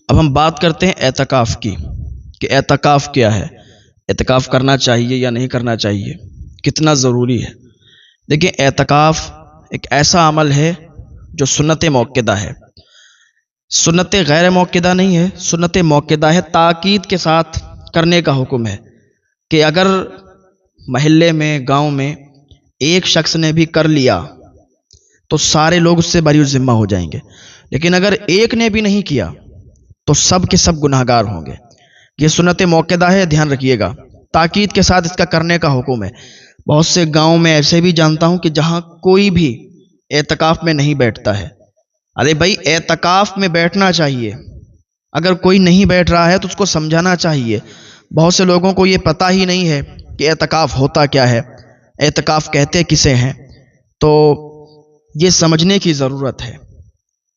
اب ہم بات کرتے ہیں اعتکاف کی کہ اعتکاف کیا ہے، اعتکاف کرنا چاہیے یا نہیں کرنا چاہیے، کتنا ضروری ہے۔ دیکھیں، اعتکاف ایک ایسا عمل ہے جو سنت موقدہ ہے، سنت غیر موقدہ نہیں ہے، سنت موقدہ ہے، تاکید کے ساتھ کرنے کا حکم ہے کہ اگر محلے میں، گاؤں میں ایک شخص نے بھی کر لیا تو سارے لوگ اس سے بری الذمہ ہو جائیں گے، لیکن اگر ایک نے بھی نہیں کیا تو سب کے سب گناہگار ہوں گے۔ یہ سنت موقدہ ہے، دھیان رکھیے گا، تاکید کے ساتھ اس کا کرنے کا حکم ہے۔ بہت سے گاؤں میں ایسے بھی جانتا ہوں کہ جہاں کوئی بھی اعتکاف میں نہیں بیٹھتا ہے۔ ارے بھائی، اعتکاف میں بیٹھنا چاہیے، اگر کوئی نہیں بیٹھ رہا ہے تو اس کو سمجھانا چاہیے۔ بہت سے لوگوں کو یہ پتہ ہی نہیں ہے کہ اعتکاف ہوتا کیا ہے، اعتکاف کہتے کسے ہیں، تو یہ سمجھنے کی ضرورت ہے۔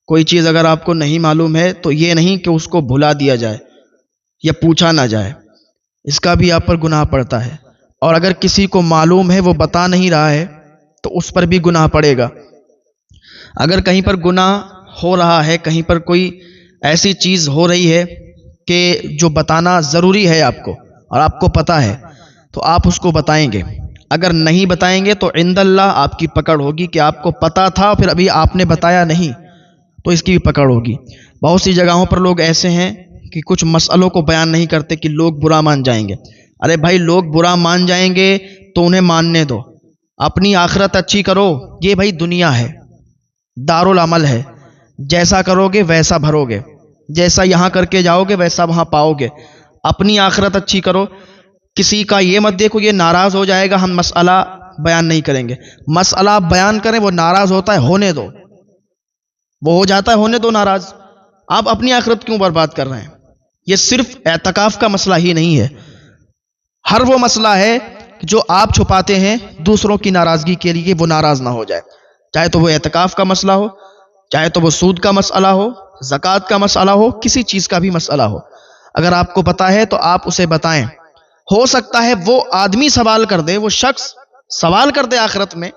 کوئی چیز اگر آپ کو نہیں معلوم ہے تو یہ نہیں کہ اس کو بھلا دیا جائے یا پوچھا نہ جائے، اس کا بھی آپ پر گناہ پڑتا ہے۔ اور اگر کسی کو معلوم ہے وہ بتا نہیں رہا ہے تو اس پر بھی گناہ پڑے گا۔ اگر کہیں پر گناہ ہو رہا ہے، کہیں پر کوئی ایسی چیز ہو رہی ہے کہ جو بتانا ضروری ہے آپ کو اور آپ کو پتہ ہے تو آپ اس کو بتائیں گے۔ اگر نہیں بتائیں گے تو عند اللہ آپ کی پکڑ ہوگی کہ آپ کو پتہ تھا پھر ابھی آپ نے بتایا نہیں، تو اس کی بھی پکڑ ہوگی۔ بہت سی جگہوں پر لوگ ایسے ہیں کہ کچھ مسئلوں کو بیان نہیں کرتے کہ لوگ برا مان جائیں گے۔ ارے بھائی، لوگ برا مان جائیں گے تو انہیں ماننے دو، اپنی آخرت اچھی کرو۔ یہ بھائی دنیا ہے، دارالعمل ہے، جیسا کرو گے ویسا بھرو گے، جیسا یہاں کر کے جاؤ گے ویسا وہاں پاؤ گے۔ اپنی آخرت اچھی کرو۔ کسی کا یہ مت دیکھو یہ ناراض ہو جائے گا ہم مسئلہ بیان نہیں کریں گے۔ مسئلہ آپ بیان کریں، وہ ناراض ہوتا ہے، ہونے دو، وہ ہو جاتا ہے، ہونے دو ناراض۔ آپ اپنی آخرت کیوں برباد کر رہے ہیں؟ یہ صرف اعتکاف کا مسئلہ ہی نہیں ہے، ہر وہ مسئلہ ہے جو آپ چھپاتے ہیں دوسروں کی ناراضگی کے لیے، وہ ناراض نہ ہو جائے، چاہے تو وہ اعتکاف کا مسئلہ ہو، چاہے تو وہ سود کا مسئلہ ہو، زکوٰۃ کا مسئلہ ہو، کسی چیز کا بھی مسئلہ ہو۔ اگر آپ کو پتہ ہے تو آپ اسے بتائیں۔ ہو سکتا ہے وہ آدمی سوال کر دے، وہ شخص سوال کر دے آخرت میں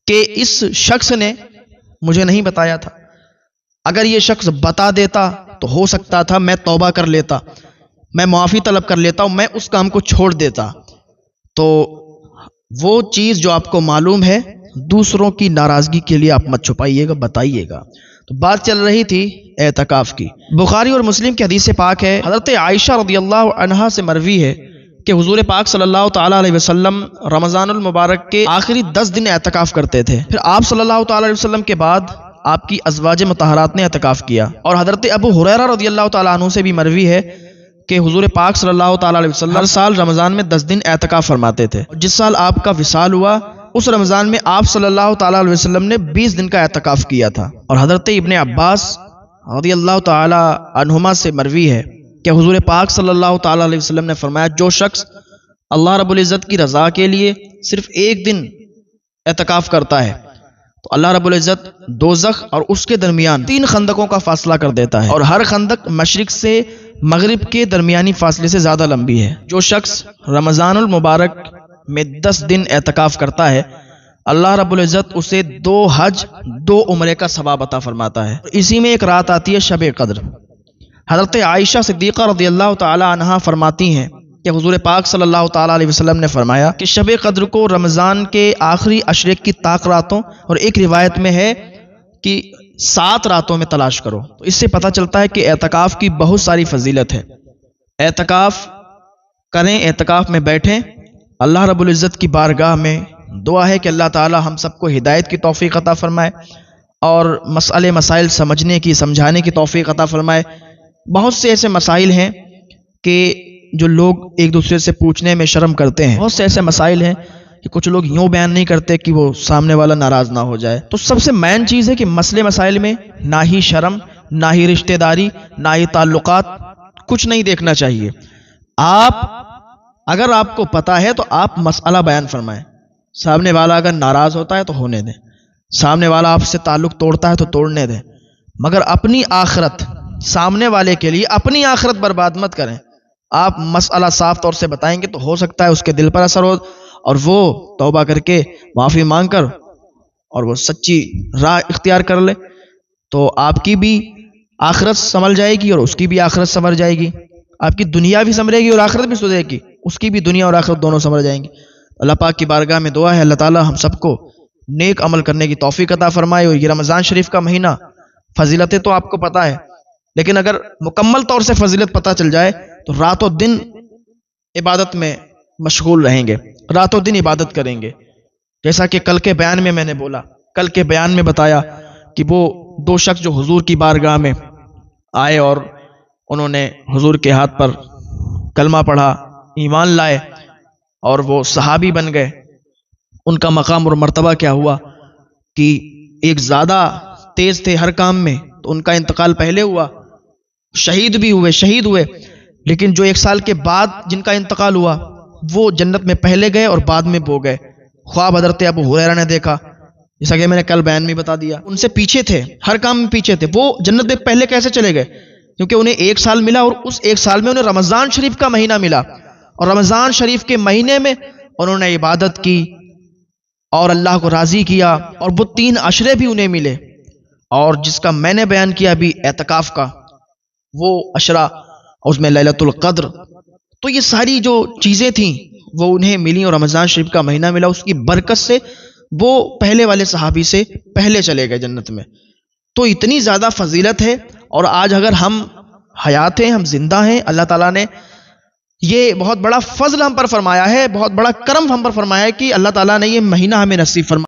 کہ اس شخص نے مجھے نہیں بتایا تھا۔ اگر یہ شخص بتا دیتا تو ہو سکتا تھا میں توبہ کر لیتا، میں معافی طلب کر لیتا ہوں، میں اس کام کو چھوڑ دیتا۔ تو وہ چیز جو آپ کو معلوم ہے دوسروں کی ناراضگی کے لیے آپ مت چھپائیے گا، بتائیے گا۔ تو بات چل رہی تھی اعتکاف کی۔ بخاری اور مسلم کی حدیث پاک ہے، حضرت عائشہ رضی اللہ عنہا سے مروی ہے کہ حضور پاک صلی اللہ تعالیٰ علیہ وسلم رمضان المبارک کے آخری 10 دن اعتکاف کرتے تھے۔ پھر آپ صلی اللہ تعالیٰ علیہ وسلم کے بعد آپ کی ازواج مطہرات نے اعتکاف کیا۔ اور حضرت ابو ہریرہ رضی اللہ تعالیٰ عنہ سے بھی مروی ہے کہ حضور پاک صلی اللہ تعالیٰ علیہ وسلم ہر سال رمضان میں 10 دن اعتکاف فرماتے تھے۔ جس سال آپ کا وصال ہوا اس رمضان میں آپ صلی اللہ تعالیٰ علیہ وسلم نے 20 دن کا اعتکاف کیا تھا۔ اور حضرت ابن عباس رضی اللہ تعالیٰ عنہما سے مروی ہے کہ حضور پاک صلی اللہ تعالیٰ علیہ وسلم نے فرمایا، جو شخص اللہ رب العزت کی رضا کے لیے صرف ایک دن اعتکاف کرتا ہے تو اللہ رب العزت دوزخ اور اس کے درمیان 3 خندقوں کا فاصلہ کر دیتا ہے، اور ہر خندق مشرق سے مغرب کے درمیانی فاصلے سے زیادہ لمبی ہے۔ جو شخص رمضان المبارک میں 10 دن اعتکاف کرتا ہے اللہ رب العزت اسے 2 حج 2 عمرے کا ثواب عطا فرماتا ہے۔ اسی میں ایک رات آتی ہے شب قدر۔ حضرت عائشہ صدیقہ رضی اللہ تعالی عنہا فرماتی ہیں کہ حضور پاک صلی اللہ تعالیٰ علیہ وسلم نے فرمایا کہ شب قدر کو رمضان کے آخری عشرے کی طاق راتوں، اور ایک روایت میں ہے کہ 7 راتوں میں تلاش کرو۔ تو اس سے پتہ چلتا ہے کہ اعتکاف کی بہت ساری فضیلت ہے۔ اعتکاف کریں، اعتکاف میں بیٹھیں۔ اللہ رب العزت کی بارگاہ میں دعا ہے کہ اللہ تعالی ہم سب کو ہدایت کی توفیق عطا فرمائے اور مسائل سمجھنے کی، سمجھانے کی توفیق عطا فرمائے۔ بہت سے ایسے مسائل ہیں کہ جو لوگ ایک دوسرے سے پوچھنے میں شرم کرتے ہیں، بہت سے ایسے مسائل ہیں کہ کچھ لوگ یوں بیان نہیں کرتے کہ وہ سامنے والا ناراض نہ ہو جائے۔ تو سب سے مین چیز ہے کہ مسئلے مسائل میں نہ ہی شرم، نہ ہی رشتہ داری، نہ ہی تعلقات، کچھ نہیں دیکھنا چاہیے۔ اگر آپ کو پتہ ہے تو آپ مسئلہ بیان فرمائیں۔ سامنے والا اگر ناراض ہوتا ہے تو ہونے دیں، سامنے والا آپ سے تعلق توڑتا ہے تو توڑنے دیں، مگر اپنی آخرت، سامنے والے کے لیے اپنی آخرت برباد مت کریں۔ آپ مسئلہ صاف طور سے بتائیں گے تو ہو سکتا ہے اس کے دل پر اثر ہو اور وہ توبہ کر کے معافی مانگ کر اور وہ سچی راہ اختیار کر لے، تو آپ کی بھی آخرت سنبھل جائے گی اور اس کی بھی آخرت سنور جائے گی، آپ کی دنیا بھی سنورے گی اور آخرت بھی سدھرے گی، اس کی بھی دنیا اور آخرت دونوں سنور جائیں گی۔ اللہ پاک کی بارگاہ میں دعا ہے اللہ تعالی ہم سب کو نیک عمل کرنے کی توفیق عطا فرمائے۔ اور یہ رمضان شریف کا مہینہ فضیلتیں تو آپ کو پتہ ہے، لیکن اگر مکمل طور سے فضیلت پتہ چل جائے تو رات و دن عبادت میں مشغول رہیں گے، رات و دن عبادت کریں گے۔ جیسا کہ کل کے بیان میں نے بولا، کل کے بیان میں بتایا کہ وہ دو شخص جو حضور کی بارگاہ میں آئے اور انہوں نے حضور کے ہاتھ پر کلمہ پڑھا، ایمان لائے اور وہ صحابی بن گئے، ان کا مقام اور مرتبہ کیا ہوا کہ ایک زیادہ تیز تھے ہر کام میں تو ان کا انتقال پہلے ہوا، شہید ہوئے، لیکن جو 1 سال کے بعد جن کا انتقال ہوا وہ جنت میں پہلے گئے اور بعد میں وہ گئے۔ خواب حضرت ابو ہریرہ نے دیکھا، جیسا کہ میں نے کل بیان میں بتا دیا، ان سے پیچھے تھے، ہر کام میں پیچھے تھے، وہ جنت میں پہلے کیسے چلے گئے؟ کیونکہ انہیں 1 سال ملا اور اس 1 سال میں انہیں رمضان شریف کا مہینہ ملا، اور رمضان شریف کے مہینے میں انہوں نے عبادت کی اور اللہ کو راضی کیا، اور وہ 3 عشرے بھی انہیں ملے، اور جس کا میں نے بیان کیا ابھی اعتکاف کا وہ عشرہ، اور اس میں لیلۃ القدر، تو یہ ساری جو چیزیں تھیں وہ انہیں ملی اور رمضان شریف کا مہینہ ملا، اس کی برکت سے وہ پہلے والے صحابی سے پہلے چلے گئے جنت میں۔ تو اتنی زیادہ فضیلت ہے، اور آج اگر ہم حیات ہیں، ہم زندہ ہیں، اللہ تعالیٰ نے یہ بہت بڑا فضل ہم پر فرمایا ہے، بہت بڑا کرم ہم پر فرمایا ہے کہ اللہ تعالیٰ نے یہ مہینہ ہمیں نصیب فرمایا۔